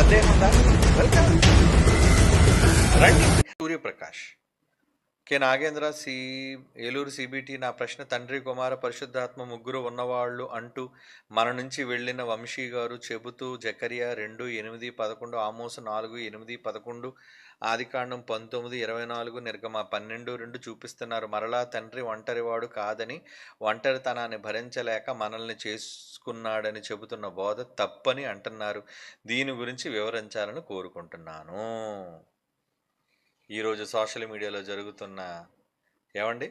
సందేహం ఉందా? వెల్కమ్, రండి. Suryaprakash K Nagendra Eluru CBT. నా ప్రశ్న, తండ్రి కుమార పరిశుద్ధాత్మ ముగ్గురు ఉన్నవాళ్ళు అంటూ మన నుంచి వెళ్ళిన వంశీ గారు చెబుతూ జకరియా 2:8-11, ఆమోసు 4:8-11, ఆదికాండం 19:24, నిర్గమ 12:2 చూపిస్తున్నారు. మరలా తండ్రి ఒంటరివాడు కాదని, ఒంటరితనాన్ని భరించలేక మనల్ని చేసుకున్నాడని చెబుతున్న బోధ తప్పని అంటున్నారు. దీని గురించి వివరించాలని కోరుకుంటున్నాను. ఈరోజు సోషల్ మీడియాలో జరుగుతున్న ఏమండి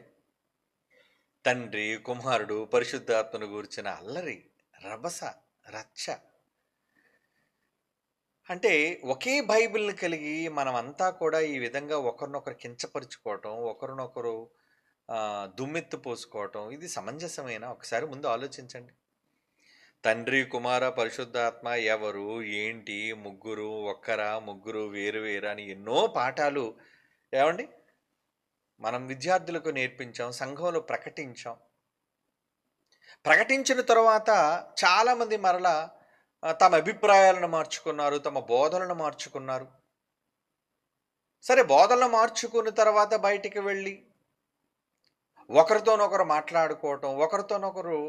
తండ్రి కుమారుడు పరిశుద్ధాత్మను గూర్చిన అల్లరి, రభస, రచ్చ. అంటే ఒకే బైబిల్ని కలిగి మనమంతా కూడా ఈ విధంగా ఒకరినొకరు కించపరుచుకోవటం, ఒకరినొకరు దుమ్మెత్తు పోసుకోవటం, ఇది సమంజసమైన? ఒకసారి ముందు ఆలోచించండి. తండ్రి కుమార పరిశుద్ధాత్మ ఎవరు, ఏంటి, ముగ్గురు ఒక్కరా, ముగ్గురు వేరు వేరా అని ఎన్నో పాఠాలు ఏమండి మనం విద్యార్థులకు నేర్పించాం, సంఘంలో ప్రకటించాం. ప్రకటించిన తర్వాత చాలామంది మరలా తమ అభిప్రాయాలను మార్చుకున్నారు, తమ బోధనలను మార్చుకున్నారు. సరే, బోధనలు మార్చుకున్న తర్వాత బయటికి వెళ్ళి ఒకరితోనొకరు మాట్లాడుకోవటం, ఒకరితోనొకరు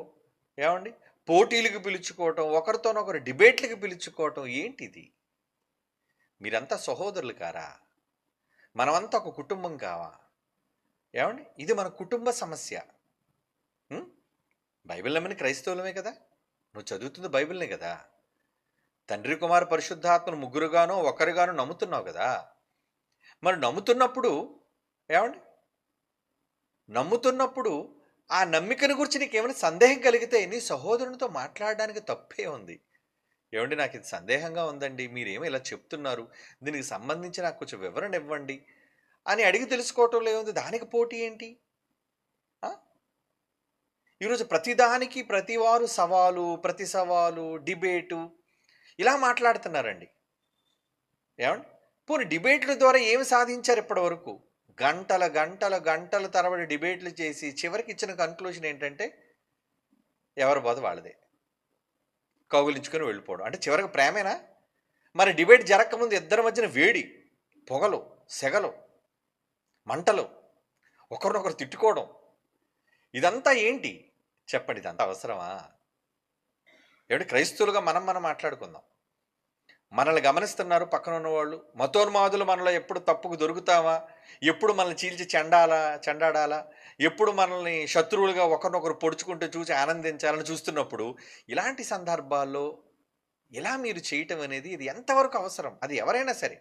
ఏమండి పోటీలకు పిలుచుకోవటం, ఒకరితోనొకరు డిబేట్లకు పిలుచుకోవటం. ఏంటిది? మీరంతా సహోదరులు కారా? మనమంతా ఒక కుటుంబం కావా? ఏమండి, ఇది మన కుటుంబ సమస్య. బైబిల్ నమ్మని క్రైస్తవులమే కదా, నువ్వు చదువుతుంది బైబిల్నే కదా. తండ్రి కుమార పరిశుద్ధాత్మను ముగ్గురుగానో ఒకరుగానో నమ్ముతున్నావు కదా. మరి నమ్ముతున్నప్పుడు ఆ నమ్మికను గురించి నీకేమైనా సందేహం కలిగితే నీ సహోదరునితో మాట్లాడడానికి తప్పే ఉంది. ఏమండి, నాకు ఇది సందేహంగా ఉందండి, మీరేమో ఇలా చెప్తున్నారు, దీనికి సంబంధించి నాకు కొంచెం వివరణ ఇవ్వండి అని అడిగి తెలుసుకోవటం లేదు. దానికి పోటీ ఏంటి? ఈరోజు ప్రతిదానికి ప్రతివారు సవాలు, ప్రతి సవాలు, డిబేటు ఇలా మాట్లాడుతున్నారండి. ఏమండి, పోనీ డిబేట్ల ద్వారా ఏమి సాధించారు ఇప్పటి వరకు? గంటల తరబడి డిబేట్లు చేసి చివరికి ఇచ్చిన కన్క్లూజన్ ఏంటంటే ఎవరి బాధ వాళ్ళదే, కౌగులించుకొని వెళ్ళిపోవడం. అంటే చివరికి ప్రేమేనా? మరి డిబేట్ జరగకముందు ఇద్దరి మధ్యన వేడి, పొగలు, సెగలు, మంటలు, ఒకరినొకరు తిట్టుకోవడం, ఇదంతా ఏంటి చెప్పండి? ఇదంతా అవసరమా? ఏమిటి, క్రైస్తవులుగా మనం మాట్లాడుకుందాం. మనల్ని గమనిస్తున్నారు పక్కన ఉన్నవాళ్ళు. మతోన్మాదులు మనలో ఎప్పుడు తప్పుకు దొరుకుతావా, ఎప్పుడు మనల్ని చీల్చి చెండాడాలా, ఎప్పుడు మనల్ని శత్రువులుగా ఒకరినొకరు పొడుచుకుంటూ చూసి ఆనందించాలని చూస్తున్నప్పుడు ఇలాంటి సందర్భాల్లో ఇలా మీరు చేయటం అనేది ఇది ఎంతవరకు అవసరం? అది ఎవరైనా సరే,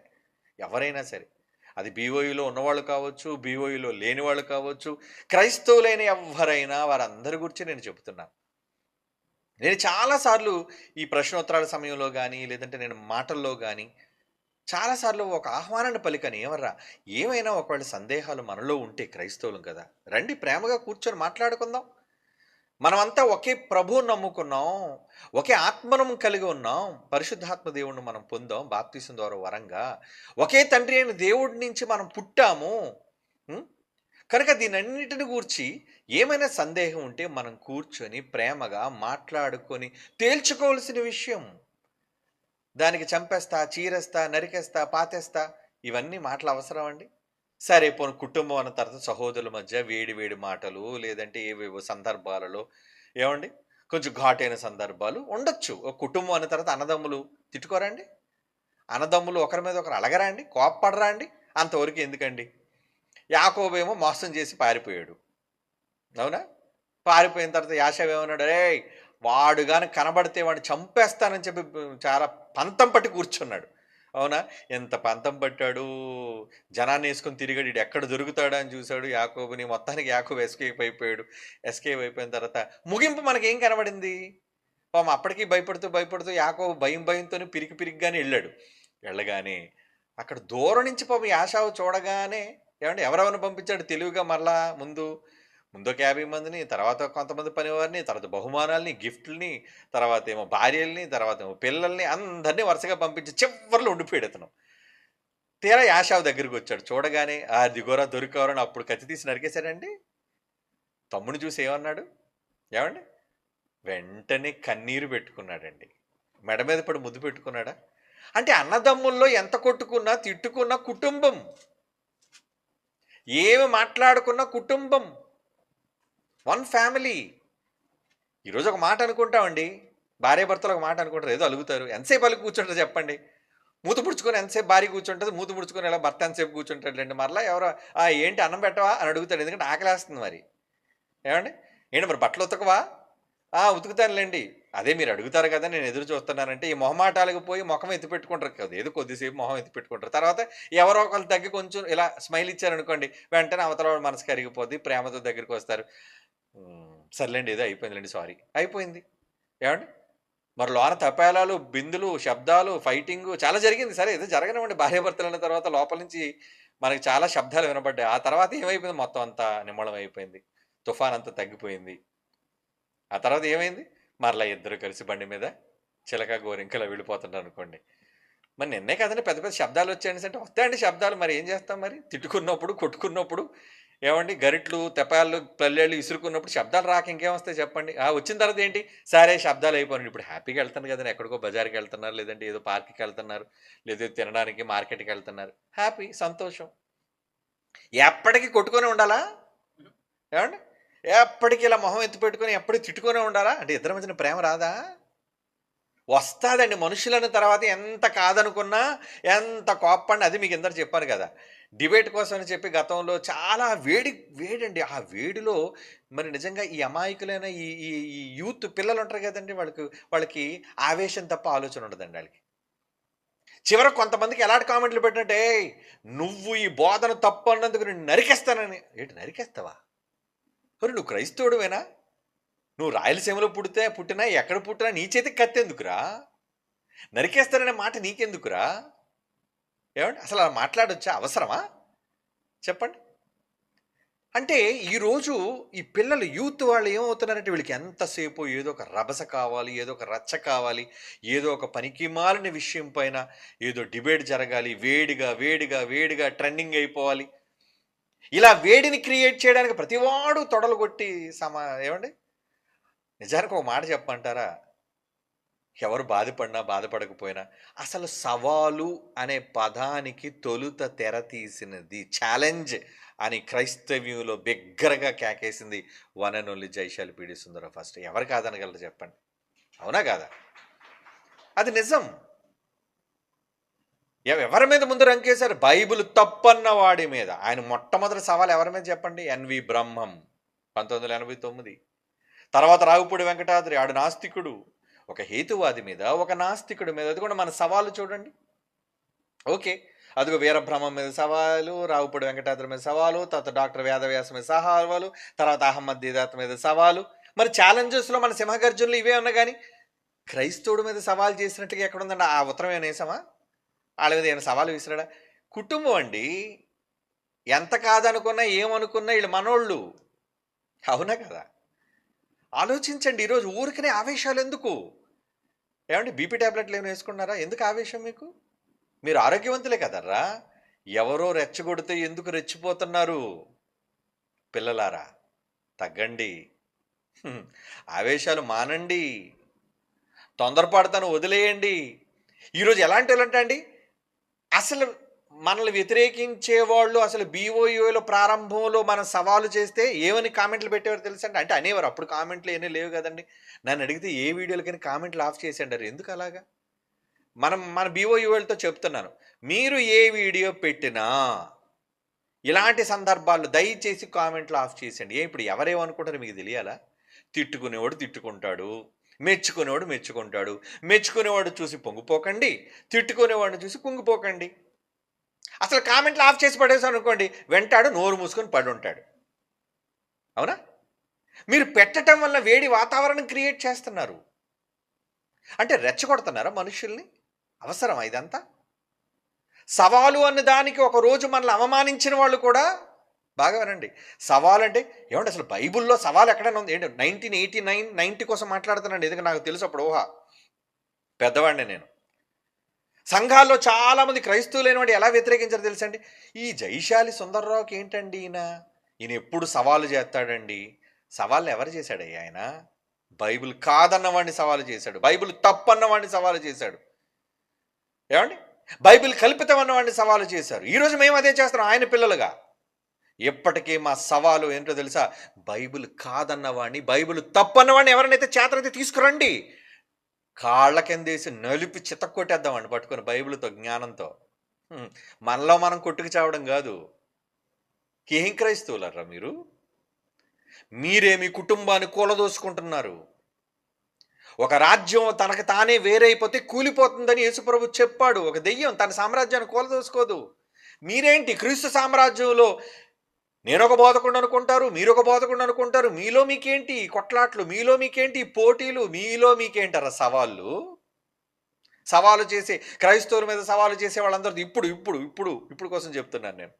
అది బీఓయూలో ఉన్నవాళ్ళు కావచ్చు, బీఓయూలో లేని వాళ్ళు కావచ్చు, క్రైస్తవులైన ఎవరైనా, వారందరి గురించి నేను చెబుతున్నాను. నేను చాలాసార్లు ఈ ప్రశ్నోత్తరాల సమయంలో కానీ, లేదంటే నేను మాటల్లో కానీ చాలాసార్లు ఒక ఆహ్వానాన్ని పలికని, ఏమైనా ఒకవేళ సందేహాలు మనలో ఉంటే క్రైస్తవులం కదా, రండి ప్రేమగా కూర్చొని మాట్లాడుకుందాం. మనమంతా ఒకే ప్రభువుని నమ్ముకున్నాం, ఒకే ఆత్మను కలిగి ఉన్నాం, పరిశుద్ధాత్మ దేవుణ్ణి మనం పొందాం బాప్తీసం ద్వారా వరంగా, ఒకే తండ్రి అయిన దేవుడి నుంచి మనం పుట్టాము. కనుక దీనన్నిటిని గూర్చి ఏమైనా సందేహం ఉంటే మనం కూర్చొని ప్రేమగా మాట్లాడుకొని తేల్చుకోవాల్సిన విషయం. దానికి చంపేస్తా, చీరేస్తా, నరికేస్తా, పాతేస్తా, ఇవన్నీ మాటలు అవసరం అండి? సరే, పోను కుటుంబం అన్న తర్వాత సహోదరుల మధ్య వేడి మాటలు, లేదంటే ఏవేవో సందర్భాలలో ఏమండి కొంచెం ఘాటైన సందర్భాలు ఉండొచ్చు. ఒక కుటుంబం అన్న తర్వాత అన్నదమ్ములు తిట్టుకోరా అండి? అన్నదమ్ములు ఒకరి మీద ఒకరు అలగరా అండి? కోప్పడరా అండి? అంతవరకు ఎందుకండి? యాకోబేమో మోసం చేసి పారిపోయాడు, అవునా? పారిపోయిన తర్వాత యాషావు ఏమన్నాడు? వాడు కానీ కనబడితే వాడిని చంపేస్తానని చెప్పి చాలా పంతం పట్టి కూర్చున్నాడు, అవునా? ఎంత పంతం పట్టాడు, జనాన్ని వేసుకొని తిరిగాడు, ఇడు ఎక్కడ దొరుకుతాడా అని చూశాడు యాకోబుని. మొత్తానికి యాకోబు ఎస్కేప్ అయిపోయిన తర్వాత ముగింపు మనకేం కనబడింది? పాపం అప్పటికీ భయపడుతూ యాకోబు భయంతోనే పిరికిగానే వెళ్ళగానే అక్కడ దూరం నుంచి పాపం యాషావు చూడగానే ఏమంటే ఎవరెవరిని పంపించాడు తెలివిగా? మరలా ముందు ఒక 50 మందిని, తర్వాత కొంతమంది పనివారిని, తర్వాత బహుమానాల్ని, గిఫ్ట్లని, తర్వాత ఏమో భార్యల్ని, తర్వాత ఏమో పిల్లల్ని, అందరినీ వరుసగా పంపించి చివరిలో ఉండిపోయాడు అతను. తీరా యాషావు దగ్గరికి వచ్చాడు. చూడగానే దిగోరా దొరికారని అప్పుడు కత్తి తీసి నరికేశాడండి. తమ్ముని చూసి ఏమన్నాడు? వెంటనే కన్నీరు పెట్టుకున్నాడండి. మెడ మీద పడి ముద్దు పెట్టుకున్నాడా? అంటే అన్నదమ్ముల్లో ఎంత కొట్టుకున్నా, తిట్టుకున్నా కుటుంబం. ఏమి మాట్లాడుకున్నా కుటుంబం. One family. ఈరోజు ఒక మాట అనుకుంటామండి. భార్యాభర్తలు ఒక మాట అనుకుంటారు. ఏదో అలుగుతారు. ఎంతసేపు అలిగి కూర్చుంటారు చెప్పండి? మూత పుడుచుకొని ఎంతసేపు భార్య కూర్చుంటుంది. మూత పుడుచుకొని ఇలా భర్త ఎంతసేపు కూర్చుంటాడులేండి. మరలా ఎవరో ఏంటి అన్నం పెట్టవా అని అడుగుతాడు. ఎందుకంటే ఆకలేస్తుంది మరి. ఏమండి? ఏంటి మరి బట్టలు ఉతకవా? ఉతుకుతానులేండి. అదే మీరు అడుగుతారు కదా, నేను ఎదురు చూస్తున్నానంటే ఈ మొహమాటాలకు పోయి ముఖం ఎత్తి పెట్టుకుంటారు కదా. ఏదో కొద్దిసేపు మొహం ఎత్తి పెట్టుకుంటారు. తర్వాత ఎవరో ఒకళ్ళు తగ్గి కొంచెం ఇలా స్మైల్ ఇచ్చారనుకోండి, వెంటనే అవతల వాడు మనసు కరిగిపోద్ది. ప్రేమతో దగ్గరికి వస్తారు. సర్లేండి ఏదో అయిపోయిందిలేండి, సారీ, అయిపోయింది. ఏమండి? మరి లోన తపేలాలు, బిందులు, శబ్దాలు, ఫైటింగు చాలా జరిగింది. సరే ఏదో జరగనివ్వండి. భార్యాభర్తలు అన్న తర్వాత లోపల నుంచి మనకి చాలా శబ్దాలు వినబడ్డాయి. ఆ తర్వాత ఏమైపోయింది? మొత్తం అంతా నిమ్మళం అయిపోయింది. తుఫాన్ అంతా తగ్గిపోయింది. ఆ తర్వాత ఏమైంది? మరలా ఇద్దరు కలిసి బండి మీద చిలక గోరింకలా వెళ్ళిపోతున్నారు అనుకోండి. మరి నిన్నే కదండి పెద్ద పెద్ద శబ్దాలు వచ్చాయని అంటే వస్తాయండి శబ్దాలు. మరి ఏం చేస్తాం? మరి తిట్టుకున్నప్పుడు, కొట్టుకున్నప్పుడు, ఏమండి, గరిట్లు, తెపాళ్ళు, పల్లెళ్ళు ఇసురుకున్నప్పుడు శబ్దాలు రాక ఇంకేం వస్తాయి చెప్పండి? వచ్చిన తర్వాత ఏంటి? సరే శబ్దాలు అయిపోయినాయి. ఇప్పుడు హ్యాపీగా వెళ్తాను కదండి. ఎక్కడికో బజార్కి వెళ్తున్నారు, లేదంటే ఏదో పార్క్కి వెళ్తున్నారు, లేదా తినడానికి మార్కెట్కి వెళ్తున్నారు. హ్యాపీ, సంతోషం. ఎప్పటికీ కొట్టుకొని ఉండాలా? ఏమండి? ఎప్పటికీ ఇలా మొహం ఎత్తి పెట్టుకొని ఎప్పటికీ తిట్టుకునే ఉండాలా? అంటే ఇద్దరి మధ్యన ప్రేమ రాదా? వస్తాదండి. మనుషులన్న తర్వాత ఎంత కాదనుకున్నా, ఎంత కోప్పడినా, అది మీకు ఇందరు చెప్పాను కదా, డిబేట్ కోసం అని చెప్పి గతంలో చాలా వేడండి. ఆ వేడిలో మరి నిజంగా ఈ అమాయకులైన ఈ ఈ ఈ యూత్ పిల్లలు ఉంటారు కదండి, వాళ్ళకి ఆవేశం తప్ప ఆలోచన ఉండదండి వాళ్ళకి. చివరికి కొంతమందికి ఎలాంటి కామెంట్లు పెట్టినట్టే, నువ్వు ఈ బోధన తప్పు అన్నందుకు నేను నరికేస్తానని. ఏంటి నరికేస్తావా? నువ్వు క్రైస్తవుడువేనా? నువ్వు రాయలసీమలో పుట్టినా ఎక్కడ పుట్టినా నీ చేతికి కత్తెందుకురా? నరికేస్తారనే మాట నీకెందుకురా? ఏమండి? అసలు అలా మాట్లాడొచ్చా? అవసరమా? చెప్పండి. అంటే ఈరోజు ఈ పిల్లలు, యూత్ వాళ్ళు ఏమవుతున్నారంటే, వీళ్ళకి ఎంతసేపు ఏదో ఒక రభస కావాలి, ఏదో ఒక రచ్చ కావాలి, ఏదో ఒక పనికిమాలిన విషయం పైన ఏదో డిబేట్ జరగాలి, వేడిగా వేడిగా వేడిగా ట్రెండింగ్ అయిపోవాలి. ఇలా వేడిని క్రియేట్ చేయడానికి ప్రతివాడు తొడలు కొట్టి ఏమండి, నిజానికి ఒక మాట చెప్పమంటారా? ఎవరు బాధపడినా బాధపడకపోయినా అసలు సవాలు అనే పదానికి తొలుత తెర తీసినది, ఛాలెంజ్ అని క్రైస్తవ్యంలో బిగ్గరగా కేకేసింది one and only Jaishali PD Sundaram first. ఎవరు కాదనగలరు చెప్పండి? అవునా కాదా? అది నిజం. ఎవరి మీద ముందు రంకేశారు? బైబిల్ తప్పన్న వాడి మీద. ఆయన మొట్టమొదటి సవాల్ ఎవరి మీద చెప్పండి? ఎన్వి బ్రహ్మం, 1989. తర్వాత రావుపూడి వెంకటాద్రి, ఆడు నాస్తికుడు. ఒక హేతువాది మీద, ఒక నాస్తికుడి మీద. అది కూడా మన సవాలు చూడండి. ఓకే, అదిగో వీరబ్రహ్మం మీద సవాలు, రావుపూడి వెంకటాద్రి మీద సవాలు, తర్వాత డాక్టర్ వేదవ్యాస మీద సవాలు, తర్వాత అహ్మద్ దీదాత్ మీద సవాలు. మరి ఛాలెంజెస్లో మన సింహగర్జునులు ఇవే ఉన్నా కానీ క్రైస్తవుడి మీద సవాల్ చేసినట్టుగా ఎక్కడుందండి? ఆ ఉత్తరం ఏమైనా వేసామా? వాళ్ళ మీద ఏమైనా సవాలు విసిరాడా? కుటుంబం అండి. ఎంత కాదనుకున్నా, ఏమనుకున్నా వీళ్ళు మనోళ్ళు. అవునా కదా? ఆలోచించండి. ఈరోజు ఊరికనే ఆవేశాలు ఎందుకు? ఏమంటే బీపీ ట్యాబ్లెట్లు ఏమైనా వేసుకున్నారా? ఎందుకు ఆవేశం మీకు? మీరు ఆరోగ్యవంతులే కదర్రా. ఎవరో రెచ్చగొడితే ఎందుకు రెచ్చిపోతున్నారు? పిల్లలారా, తగ్గండి. ఆవేశాలు మానండి. తొందరపాటుతను వదిలేయండి. ఈరోజు ఎలాంటి వాళ్ళంటే అండి, అసలు మనల్ని వ్యతిరేకించే వాళ్ళు అసలు బీఓయూలో ప్రారంభంలో మనం సవాలు చేస్తే ఏమని కామెంట్లు పెట్టేవారు తెలుసండి? అంటే అనేవారు. అప్పుడు కామెంట్లు ఏమీ లేవు కదండి. నన్ను అడిగితే ఏ వీడియోలకైనా కామెంట్లు ఆఫ్ చేసేయండారు. ఎందుకు అలాగా? మన బీఓయూలతో చెప్తున్నాను, మీరు ఏ వీడియో పెట్టినా ఇలాంటి సందర్భాల్లో దయచేసి కామెంట్లు ఆఫ్ చేసేయండి. ఇప్పుడు ఎవరేమనుకుంటారో మీకు తెలియాలా? తిట్టుకునేవాడు తిట్టుకుంటాడు, మెచ్చుకునేవాడు మెచ్చుకుంటాడు. మెచ్చుకునేవాడు చూసి పొంగిపోకండి, తిట్టుకునేవాడిని చూసి కుంగిపోకండి. అసలు కామెంట్లు ఆఫ్ చేసి పడేసాను అనుకోండి, వెంటాడు నోరు మూసుకొని పడి ఉంటాడు. అవునా? మీరు పెట్టడం వల్ల వేడి వాతావరణం క్రియేట్ చేస్తున్నారు. అంటే రెచ్చగొడుతున్నారా మనుషుల్ని? అవసరమా ఇదంతా? సవాలు అన్న దానికి ఒకరోజు మనల్ని అవమానించిన వాళ్ళు కూడా బాగా వినండి. సవాలు అంటే ఏమంటే అసలు బైబుల్లో సవాలు ఎక్కడైనా ఉంది ఏంటి? 1989, 90 కోసం మాట్లాడుతున్నాండి. ఎందుకంటే నాకు తెలుసు అప్పుడు పెద్దవాడిని నేను. సంఘాల్లో చాలామంది క్రైస్తవులైన వాడు ఎలా వ్యతిరేకించారు తెలుసండి? ఈ జైశాలి సుందర్రావుకి ఏంటండి ఈయన ఎప్పుడు సవాలు చేస్తాడండి. సవాళ్ళు ఎవరు చేశాడయ్యా ఆయన? బైబిల్ కాదన్నవాడిని సవాలు చేశాడు, బైబిల్ తప్పన్నవాడిని సవాలు చేశాడు. ఏమండి? బైబిల్ కల్పితం అన్నవాడిని సవాలు చేశారు. ఈరోజు మేము అదే చేస్తున్నాం ఆయన పిల్లలుగా. ఎప్పటికీ మా సవాలు ఏంటో తెలుసా? బైబిల్ కాదన్నవాడిని, బైబిల్ తప్పన్నవాడిని ఎవరినైతే చేతనైతే తీసుకురండి. కాళ్ళ కిందేసి నలిపి చితక్కొట్టేద్దామండి పట్టుకొని బైబిల్‌తో, జ్ఞానంతో. హ్మ్. మనలో మనం కొట్టుకు చావడం గాదు. ఏం క్రైస్తవులర్రా మీరు? మీరే మీ కుటుంబాన్ని కూలదోసుకుంటున్నారు. ఒక రాజ్యం తనకు తానే వేరైపోతే కూలిపోతుందని యేసుప్రభు చెప్పాడు. ఒక దెయ్యం తన సామ్రాజ్యాన్ని కూలదోసుకోదు. మీరేంటి క్రీస్తు సామ్రాజ్యంలో నేనొక బోధకుడిని అనుకుంటారు, మీరొక బోధకుడిని అనుకుంటారు. మీలో మీకేంటి ఈ కొట్లాట్లు, మీలో మీకేంటి ఈ పోటీలు, మీలో మీకేంటరా సవాళ్ళు? సవాలు చేసే క్రైస్తవుల మీద సవాలు చేసే వాళ్ళందరిది ఇప్పుడు కోసం చెప్తున్నాను నేను.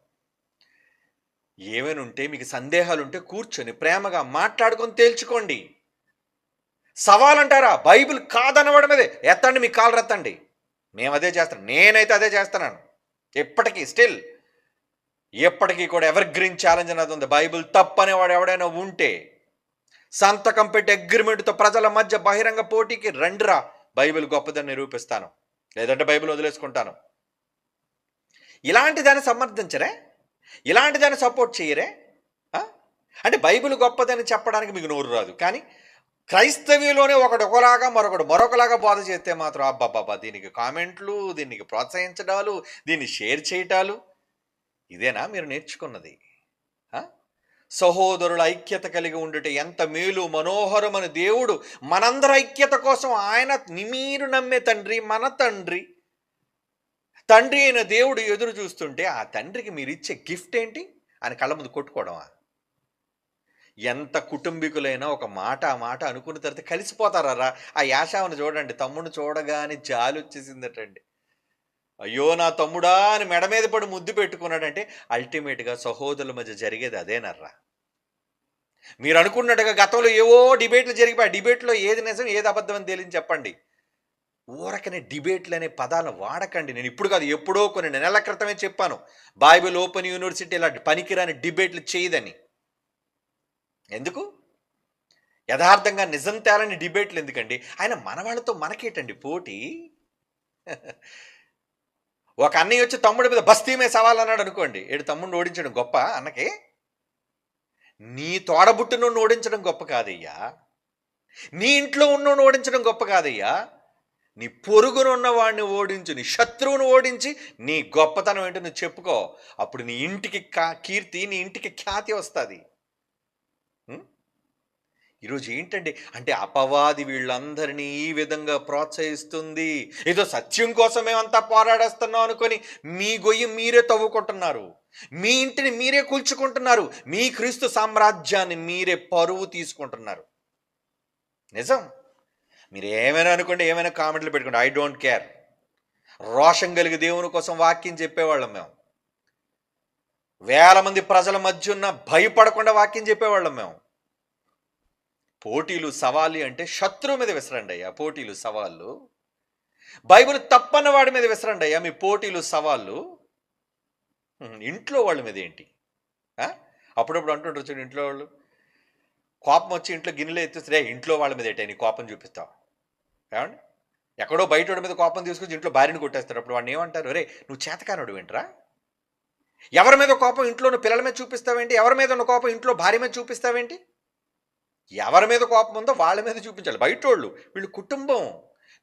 ఏమైనా ఉంటే మీకు సందేహాలుంటే కూర్చొని ప్రేమగా మాట్లాడుకొని తేల్చుకోండి. సవాలంటారా? బైబిల్ కాదనవడం మీదే ఎత్తండి, మీ కాళ్ళు రెత్తండి. మేము అదే చేస్తాం. నేనైతే అదే చేస్తున్నాను. ఇప్పటికీ స్టిల్ ఎప్పటికీ కూడా ఎవర్ గ్రీన్ ఛాలెంజ్ అనేది ఉంది. బైబిల్ తప్పనేవాడు ఎవడైనా ఉంటే సంతకం పెట్టి అగ్రిమెంట్తో ప్రజల మధ్య బహిరంగ పోటీకి రండిరా, బైబిల్ గొప్పదని నిరూపిస్తాను, లేదంటే బైబిల్ వదిలేసుకుంటాను. ఇలాంటి దాన్ని సమర్థించరే? ఇలాంటి దాన్ని సపోర్ట్ చేయరే? అంటే బైబిల్ గొప్పదని చెప్పడానికి మీకు నోరు రాదు, కానీ క్రైస్తవ్యంలోనే ఒకటి ఒకలాగా మరొకటి మరొకలాగా బోధ చేస్తే మాత్రం అబ్బాబ్బా, దీనికి కామెంట్లు, దీనికి ప్రోత్సహించడాలు, దీన్ని షేర్ చేయటాలు, ఇదేనా మీరు నేర్చుకున్నది? సహోదరుల ఐక్యత కలిగి ఉండుట ఎంత మేలు మనోహరమని దేవుడు మనందరి ఐక్యత కోసం ఆయన మీరు నమ్మే తండ్రి, మన తండ్రి అయిన దేవుడు ఎదురు చూస్తుంటే ఆ తండ్రికి మీరు ఇచ్చే గిఫ్ట్ ఏంటి? ఆయన కళ్ళ ముందు కొట్టుకోవడమా? ఎంత కుటుంబీకులైనా ఒక మాట ఆ మాట అనుకున్న తర్వాత కలిసిపోతారా? ఆ యాషావును చూడండి, తమ్ముడు చూడగానే జాలి వచ్చేసిందటండి. అయ్యో నా తమ్ముడా అని మెడ మీద పడి ముద్దు పెట్టుకున్నాడంటే అల్టిమేట్గా సహోదరుల మధ్య జరిగేది అదేనర్రా. మీరు అనుకున్నట్టుగా గతంలో ఏవో డిబేట్లు జరిగిపోయి డిబేట్లో ఏది నిజం ఏది అబద్ధం అని తేలించి చెప్పండి. ఊరకనే డిబేట్లు అనే పదాలను వాడకండి. నేను ఇప్పుడు కాదు, ఎప్పుడో కొన్ని నెలల క్రితమే చెప్పాను, బైబిల్ ఓపెన్ యూనివర్సిటీ ఇలాంటి పనికిరాని డిబేట్లు చేయదని. ఎందుకు? యథార్థంగా నిజం తేలని డిబేట్లు ఎందుకండి? ఆయన మనవాళ్ళతో మనకేటండి పోటీ? ఒక అన్నయ్య వచ్చి తమ్ముడి మీద బస్తీ మీద సవాల్ అన్నాడు అనుకోండి, ఏడు తమ్ముడిని ఓడించడం గొప్ప అన్నకి? నీ తోడబుట్టును ఓడించడం గొప్ప కాదయ్యా. నీ ఇంట్లో ఉన్నోని ఓడించడం గొప్ప కాదయ్యా. నీ పొరుగునున్న వాడిని ఓడించు, నీ శత్రువును ఓడించి నీ గొప్పతనం ఏంటో నువ్వు చెప్పుకో. అప్పుడు నీ ఇంటికి కీర్తి, నీ ఇంటికి ఖ్యాతి వస్తుంది. ఈరోజు ఏంటండి అంటే అపవాది వీళ్ళందరినీ ఈ విధంగా ప్రోత్సహిస్తుంది. ఏదో సత్యం కోసం మేమంతా పోరాడేస్తున్నాం అనుకొని మీ గొయ్యి మీరే తవ్వుకుంటున్నారు, మీ ఇంటిని మీరే కూల్చుకుంటున్నారు, మీ క్రీస్తు సామ్రాజ్యాన్ని మీరే పరువు తీసుకుంటున్నారు. నిజం. మీరు ఏమైనా అనుకోండి, ఏమైనా కామెంట్లు పెట్టుకోండి, ఐ డోంట్ కేర్. రోషం కలిగి దేవుని కోసం వాక్యం చెప్పేవాళ్ళం మేము. వేల మంది ప్రజల మధ్య ఉన్న భయపడకుండా వాక్యం చెప్పేవాళ్ళం మేము. పోటీలు సవాళ్ళు అంటే శత్రువు మీద విసరండి అయ్యా పోటీలు సవాళ్ళు. బైబిల్ తప్పన్న వాడి మీద విసరండి అయ్యా మీ పోటీలు సవాళ్ళు. ఇంట్లో వాళ్ళ మీద ఏంటి? అప్పుడప్పుడు అంటుంటారు చూడండి, ఇంట్లో వాళ్ళు కోపం వచ్చి ఇంట్లో గిన్నెలు ఎత్తిస్తే ఇంట్లో వాళ్ళ మీద ఏంటి నీ కోపం చూపిస్తావు? ఏమండి? ఎక్కడో బయట వాడి మీద కోపం తీసుకొచ్చి ఇంట్లో భార్యని కొట్టేస్తారు. అప్పుడు వాడిని ఏమంటారు? అరే నువ్వు చేతకానుడు ఏంట్రా? ఎవరి మీద కోపం ఇంట్లో పిల్లల మీద చూపిస్తావేంటి? ఎవరి మీద ఉన్న కోపం ఇంట్లో భార్య మీద చూపిస్తావేంటి? ఎవరి మీద కోపం ఉందో వాళ్ళ మీద చూపించాలి. బయటోళ్ళు వీళ్ళు కుటుంబం,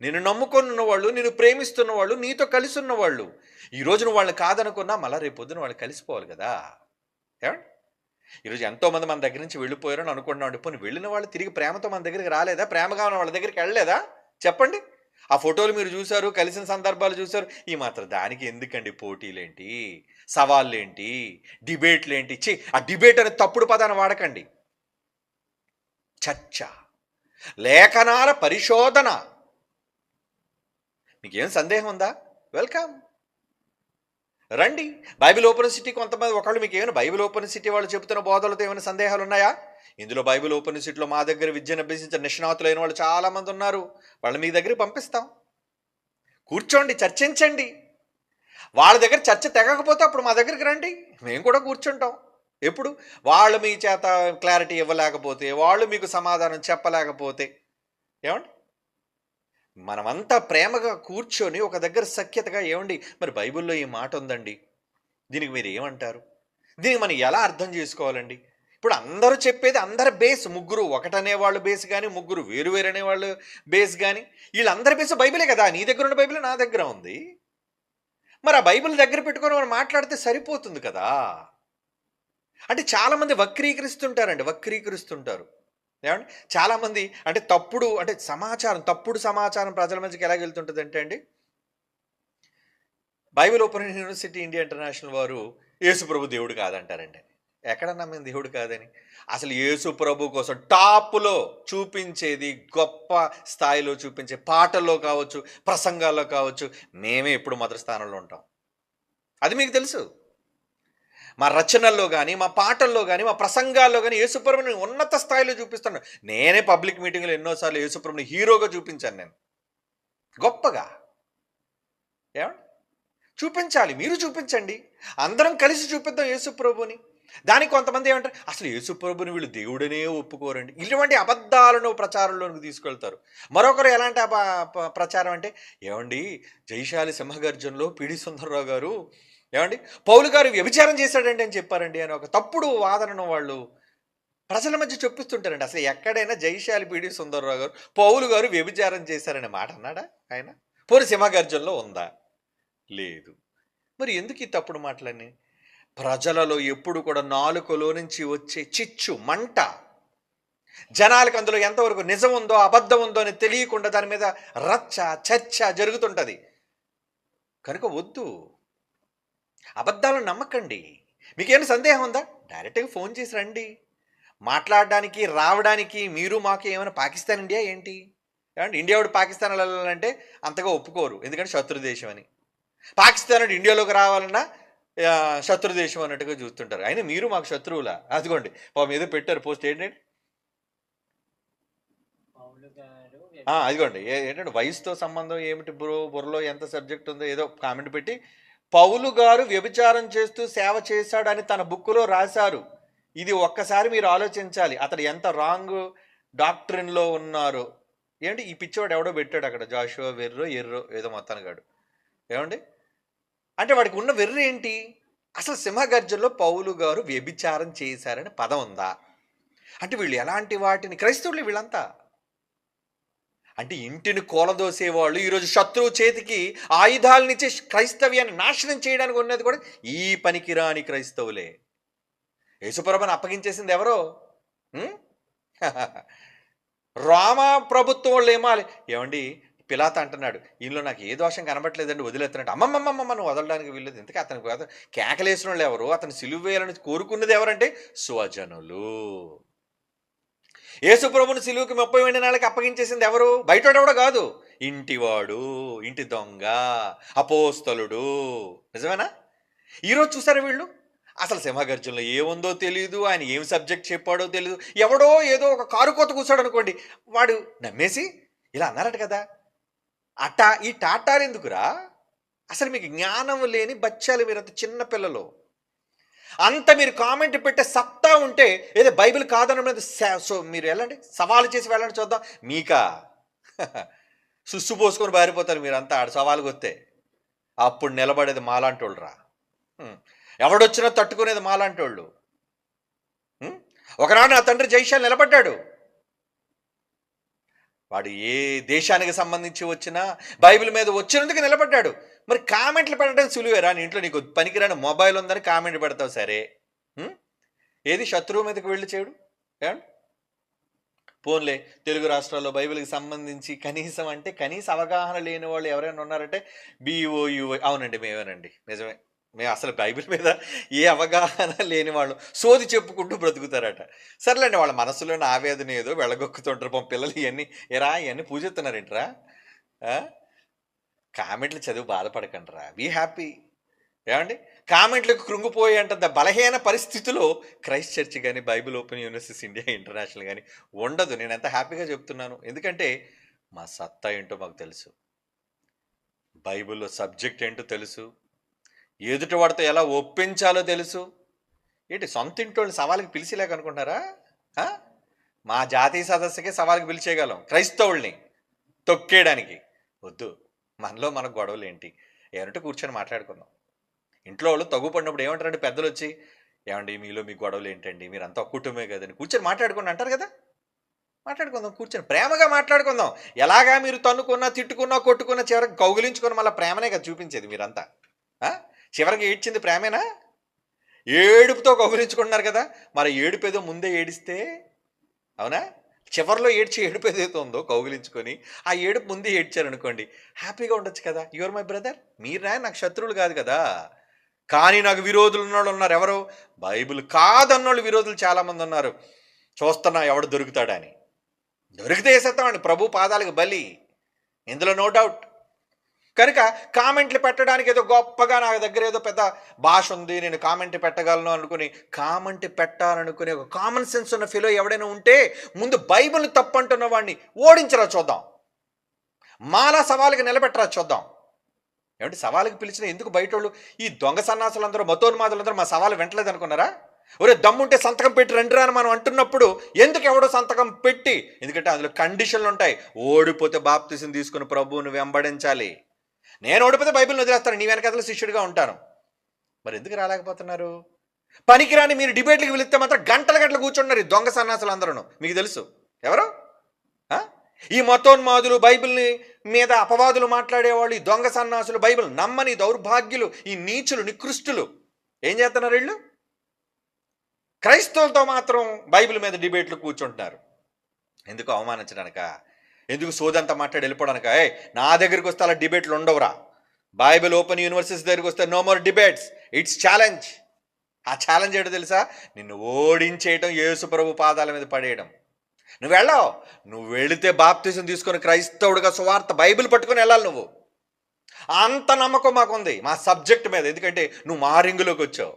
నేను నమ్ముకొని ఉన్నవాళ్ళు, నేను ప్రేమిస్తున్న వాళ్ళు, నీతో కలిసి ఉన్నవాళ్ళు. ఈరోజు నువ్వు వాళ్ళని కాదనుకున్నా మళ్ళీ రేపు పొద్దున వాళ్ళు కలిసిపోవాలి కదా. ఏమండి? ఈరోజు ఎంతోమంది మన దగ్గర నుంచి వెళ్ళిపోయారని అనుకుంటున్నాం. పోనీ వెళ్ళిన వాళ్ళు తిరిగి ప్రేమతో మన దగ్గరికి రాలేదా? ప్రేమగా ఉన్న వాళ్ళ దగ్గరికి వెళ్ళలేదా? చెప్పండి. ఆ ఫోటోలు మీరు చూశారు, కలిసిన సందర్భాలు చూశారు. ఈ మాత్రం దానికి ఎందుకండి పోటీలేంటి, సవాళ్ళేంటి, డిబేట్లేంటి? ఆ డిబేట్ అనే తప్పుడు పదాన్ని వాడకండి. చర్చ, లేఖనాల పరిశోధన. మీకేం సందేహం ఉందా? వెల్కమ్, రండి. బైబిల్ ఓపెన్ సిటీ కొంతమంది ఒకళ్ళు మీకు ఏమైనా బైబిల్ ఓపెన్ సిటీ వాళ్ళు చెబుతున్న బోధలతో ఏమైనా సందేహాలు ఉన్నాయా? ఇందులో బైబిల్ ఓపెన్ సిటీలో మా దగ్గర విద్యను అభ్యసించిన నిష్ణాతులైన వాళ్ళు చాలామంది ఉన్నారు. వాళ్ళు మీ దగ్గరికి పంపిస్తాం. కూర్చోండి, చర్చించండి. వాళ్ళ దగ్గర చర్చ తెగకపోతే అప్పుడు మా దగ్గరికి రండి, మేము కూడా కూర్చుంటాం. ఎప్పుడు వాళ్ళు మీ చేత క్లారిటీ ఇవ్వలేకపోతే, వాళ్ళు మీకు సమాధానం చెప్పలేకపోతే, ఏమండి మనమంతా ప్రేమగా కూర్చొని ఒక దగ్గర సఖ్యతగా ఏమండి మరి బైబిల్‌లో ఈ మాట ఉందండి. దీనికి మీరు ఏమంటారు? దీనికి మనం ఎలా అర్థం చేసుకోవాలండి? ఇప్పుడు అందరూ చెప్పేది అందరి బేస్ ముగ్గురు ఒకటనేవాళ్ళు బేస్ గాని, ముగ్గురు వేరు వేరు అనేవాళ్ళు బేస్ గాని, ఈళ్ళందరి బేస్ బైబిలే కదా! నీ దగ్గరున్న బైబిలే నా దగ్గర ఉంది. మరి ఆ బైబిల్ దగ్గర పెట్టుకొని మనం మాట్లాడితే సరిపోతుంది కదా! అంటే చాలామంది వక్రీకరిస్తుంటారండి. వక్రీకరిస్తుంటారు. ఏవండీ? చాలామంది అంటే తప్పుడు సమాచారం ప్రజల మధ్యకి ఎలాగెళ్తుంటదంటే అండి, Bible open university India international వారు యేసుప్రభు దేవుడు కాదంటారండి. ఎక్కడన్నా మేము దేవుడు కాదని. అసలు యేసుప్రభు కోసం టాప్‌లో చూపించేది, గొప్ప స్థాయిలో చూపించే పాటల్లో కావచ్చు, ప్రసంగాల్లో కావచ్చు, మేమే ఎప్పుడు మొదటి స్థానంలో ఉంటాం. అది మీకు తెలుసు. మా రచనల్లో గాని, మా పాటల్లో గాని, మా ప్రసంగాల్లో గాని యేసుప్రభుని ఉన్నత స్థాయిలో చూపిస్తున్నాను. నేనే పబ్లిక్ మీటింగ్‌లో ఎన్నో సార్లు యేసుప్రభుని హీరోగా చూపించాను నేను. గొప్పగా. ఏవండీ? చూపించాలి. మీరు చూపించండి. అందరం కలిసి చూపిద్దాం యేసుప్రభుని. దానికి కొంతమంది ఏమంటారు, అసలు యేసుప్రభుని వీళ్ళు దేవుడనే ఒప్పుకోరండి. ఇటువంటి అబద్ధాలను ప్రచారంలోనికి తీసుకెళ్తారు. మరొకరు ఎలాంటి ప్రచారం అంటే, ఏవండీ జైశాలి సింహగర్జనలో పిడి సుందర్రావు గారు ఏవండీ పౌలు గారు వ్యభిచారం చేశాడండి అని చెప్పారండి అని ఒక తప్పుడు వాదనను వాళ్ళు ప్రజల మధ్య చెప్పిస్తుంటారండి. అసలు ఎక్కడైనా జైశాలి పిడి సుందర్రావు గారు పౌలు గారు వ్యభిచారం చేశారనే మాట అన్నాడా ఆయన? పోనీ సింహగర్జనలో ఉందా? లేదు. మరి ఎందుకు ఈ తప్పుడు మాటలన్నీ? ప్రజలలో ఎప్పుడు కూడా నాలుకలో నుంచి వచ్చే చిచ్చు, మంట. జనాలకు అందులో ఎంతవరకు నిజం ఉందో, అబద్ధం ఉందో అని తెలియకుండా దాని మీద రచ్చ, చర్చ జరుగుతుంటది. కనుక వద్దు. అబద్ధాలను నమ్మకండి. మీకేమైనా సందేహం ఉందా? డైరెక్ట్‌గా ఫోన్ చేసి రండి. మాట్లాడడానికి, రావడానికి మీరు మాకు ఏమైనా పాకిస్తాన్ ఇండియా ఏంటి? ఏవండీ ఇండియా వాడు పాకిస్తాన్ వెళ్ళాలంటే అంతగా ఒప్పుకోరు. ఎందుకంటే శత్రు దేశం అని. పాకిస్తాన్ వాడు ఇండియాలోకి రావాలన్నా శత్రు దేశం అన్నట్టుగా చూస్తుంటారు. అయినా మీరు మాకు శత్రువులా? అదిగోండి పాపం ఏదో పెట్టారు పోస్ట్ ఏంటంటే అదిగోండి ఏంటంటే వయసుతో సంబంధం ఏమిటి బ్రో? బుర్రలో ఎంత సబ్జెక్ట్ ఉందో ఏదో కామెంట్ పెట్టి పౌలు గారు వ్యభిచారం చేస్తూ సేవ చేశాడని తన బుక్కులో రాశారు. ఇది ఒక్కసారి మీరు ఆలోచించాలి. అతడు ఎంత రాంగ్ డాక్ట్రిన్‌లో ఉన్నారో. ఏంటి ఈ పిచ్చివాడు ఎవడో పెట్టాడు అక్కడ జాషువా వెర్రో, ఎర్రో ఏదో మొత్తానికాడు. ఏవండీ? అంటే వాడికి ఉన్న వెర్రి ఏంటి? అసలు సింహగర్జనలో పౌలు గారు వ్యభిచారం చేశారని పదం ఉందా? అంటే వీళ్ళు ఎలాంటి వాటిని క్రైస్తవులు వీళ్ళంతా. అంటే ఇంటిని కూలదోసేవాళ్ళు ఈరోజు శత్రువు చేతికి ఆయుధాలనిచ్చి క్రైస్తవ్యాన్ని నాశనం చేయడానికి ఉన్నది కూడా ఈ పనికిరాని క్రైస్తవులే. యేసుప్రభుని అప్పగించేసింది ఎవరో? రోమా ప్రభుత్వం వాళ్ళు ఏమండి పిలాతు అంటున్నాడు, ఈయనలో నాకు ఏ దోషం కనబట్లేదండి వదిలేస్తున్నట్టు. అమ్మమ్మమ్మమ్మ నువ్వు వదలడానికి వీల్లేదు. ఎందుకు అతనికి కేకలేసిన వాళ్ళు ఎవరు? అతను సిలువ వేయాలని కోరుకున్నది ఎవరంటే స్వజనులు. యేసుప్రభుని సిలువకి 30 వెండి నాళ్ళకి అప్పగించేసింది ఎవరు? బయటోడెవడో కాదు, ఇంటివాడు, ఇంటి దొంగ, అపోస్తలుడు. నిజమేనా? ఈరోజు చూసారా వీళ్ళు అసలు సింహగర్జనలో ఏముందో తెలియదు, ఆయన ఏం సబ్జెక్ట్ చెప్పాడో తెలియదు. ఎవడో ఏదో ఒక కారు కోత కూర్చోడు అనుకోండి, వాడు నమ్మేసి ఇలా అన్నారట కదా. ఈ టాటాలు ఎందుకురా? అసలు మీకు జ్ఞానం లేని బచ్చాలు, మీరంత చిన్న పిల్లలు. అంత మీరు కామెంట్ పెట్టే సత్తా ఉంటే ఏదో బైబిల్ కాదన్న మీద మీరు వెళ్ళండి, సవాలు చేసి వెళ్ళండి చూద్దాం. మీకా సుస్సు పోసుకొని బారిపోతారు మీరంతా ఆడ సవాలుకి వస్తే. అప్పుడు నిలబడేది మాలాంటోళ్ళు రా. ఎవడొచ్చినా తట్టుకునేది మాలాంటోళ్ళు. ఒకనాడు నా తండ్రి జైశాల్ నిలబడ్డాడు. వాడు ఏ దేశానికి సంబంధించి వచ్చినా బైబిల్ మీద వచ్చినందుకు నిలబడ్డాడు. మరి కామెంట్లు పెట్టడం సులువేరా? నీ ఇంట్లో నీకు పనికిరాని మొబైల్ ఉందని కామెంట్ పెడతావు సరే, ఏది శత్రువు మీదకి వెళ్ళి చేయడు? ఏమండి పోన్లే, తెలుగు రాష్ట్రాల్లో బైబిల్కి సంబంధించి కనీస అవగాహన లేని వాళ్ళు ఎవరైనా ఉన్నారంటే BOUI. అవునండి మేమేనండి, నిజమే. మేము అసలు బైబిల్ మీద ఏ అవగాహన లేని వాళ్ళు సోది చెప్పుకుంటూ బ్రతుకుతారట. సర్లేండి, వాళ్ళ మనసులోని ఆవేదన ఏదో వెళ్ళగొక్కుతుంటారు. పిల్లలు ఇవన్నీ పూజిస్తున్నారేంట్రా? కామెంట్లు చదివి బాధపడకండి రా, బీ హ్యాపీ. ఏమండి కామెంట్లకు కృంగిపోయేంత బలహీన పరిస్థితిలో క్రైస్ట్ చర్చ్ కానీ Bible open university India international కానీ ఉండదు. నేను ఎంత హ్యాపీగా చెప్తున్నాను, ఎందుకంటే మా సత్తా ఏంటో మాకు తెలుసు, బైబిల్లో సబ్జెక్ట్ ఏంటో తెలుసు, ఎదుటి వాడితో ఎలా ఒప్పించాలో తెలుసు. ఏంటి సొంత ఇంటోళ్ళని సవాళ్ళకి పిలిచిలేకనుకుంటున్నారా? మా జాతీయ సదస్సుకే సవాళ్ళకి పిలిచేయగలం క్రైస్తవుల్ని తొక్కేయడానికి. వద్దు. మనలో మన గొడవలు ఏంటి? ఏమంటే కూర్చొని మాట్లాడుకుందాం. ఇంట్లో వాళ్ళు తగ్గు పడినప్పుడు ఏమంటారంటే పెద్దలు వచ్చి, ఏమండి మీలో మీ గొడవలు ఏంటండి? మీరంతా ఒక కుటుంబమే కదండి, కూర్చొని మాట్లాడుకోండి అంటారు కదా. మాట్లాడుకుందాం, కూర్చొని ప్రేమగా మాట్లాడుకుందాం. ఎలాగా మీరు తన్నుకున్నా, తిట్టుకున్నా, కొట్టుకున్నా, చివరికి కౌగిలించుకొని మళ్ళీ ప్రేమనే కదా చూపించేది మీరంతా. ఆ? చివరికి ఏడ్చింది ప్రేమేనా? ఏడుపుతో కౌగిలించుకుంటున్నారు కదా. మరి ఏడుపేదో ముందే ఏడిస్తే, అవునా? చివరిలో ఏడుపు ఏదైతే ఉందో కౌగిలించుకొని, ఆ ఏడుపు ముందే ఏడ్చారనుకోండి, హ్యాపీగా ఉండొచ్చు కదా. యువర్ మై బ్రదర్, మీరా నాకు శత్రువులు కాదు కదా. కానీ నాకు విరోధులు ఉన్నోళ్ళు ఉన్నారు. ఎవరు? బైబిల్ కాదన్నోళ్ళు విరోధులు చాలామంది ఉన్నారు. చూస్తున్నా ఎవడు దొరుకుతాడని. దొరికితే వేసేస్తామండి ప్రభు పాదాలకు బలి, ఇందులో నో డౌట్. కనుక కామెంట్లు పెట్టడానికి ఏదో గొప్పగా నా దగ్గర ఏదో పెద్ద భాష ఉంది, నేను కామెంట్ పెట్టగలను అనుకుని, కామెంట్ పెట్టాలనుకునే ఒక కామన్ సెన్స్ ఉన్న ఫిలో ఎవడైనా ఉంటే ముందు బైబిల్ తప్పంటున్న వాడిని ఓడించరా చూద్దాం. మాలా సవాలుకి నిలబెట్టరా చూద్దాం. ఏమంటే సవాలుకి పిలిచిన ఎందుకు బయట వాళ్ళు ఈ దొంగ సన్నాసులందరూ మతోన్మాదులందరూ మా సవాలు వెంటలేదు అనుకున్నారా? ఒరే దమ్ముంటే సంతకం పెట్టి రండిరా అని మనం అంటున్నప్పుడు ఎందుకు ఎవడో సంతకం పెట్టి, ఎందుకంటే అందులో కండిషన్లు ఉంటాయి. ఓడిపోతే బాప్తిసం తీసుకుని ప్రభువుని వెంబడించాలి. నేను ఓడిపోతే బైబిల్ని వదిలేస్తాను, నీ వెనకాతల శిష్యుడిగా ఉంటాను. మరి ఎందుకు రాలేకపోతున్నారు? పనికిరాని మీరు డిబేట్లకు వెళితే మాత్రం గంటల గంటలు కూర్చుంటున్నారు ఈ దొంగ సన్నాసులు అందరూ. మీకు తెలుసు ఎవరు? ఈ మతోన్మాదులు, బైబిల్ని మీద అపవాదులు మాట్లాడేవాళ్ళు, ఈ దొంగ సన్నాసులు, బైబిల్ నమ్మని దౌర్భాగ్యులు, ఈ నీచులు, నికృష్టులు ఏం చేస్తున్నారు? వీళ్ళు క్రైస్తవులతో మాత్రం బైబిల్ మీద డిబేట్లు కూర్చుంటున్నారు. ఎందుకు? అవమానించడానిక? ఎందుకు సోదంతా మాట్లాడి వెళ్ళిపోవడానిక? నా దగ్గరికి వస్తే అలా డిబేట్లు ఉండవురా. బైబిల్ ఓపెన్ యూనివర్సిటీస్ దగ్గరికి వస్తే no more debates, it's challenge. ఆ ఛాలెంజ్ ఏంటో తెలుసా? నిన్ను ఓడించేయటం, యేసు ప్రభు పాదాల మీద పడేయడం. నువ్వు వెళ్ళావు, నువ్వు వెళితే బాప్తిజం తీసుకొని క్రైస్తవుడిగా సువార్త బైబిల్ పట్టుకొని వెళ్ళాలి. నువ్వు అంత నమ్మకం మాకుంది మా సబ్జెక్ట్ మీద, ఎందుకంటే నువ్వు మా రింగులోకి వచ్చావు.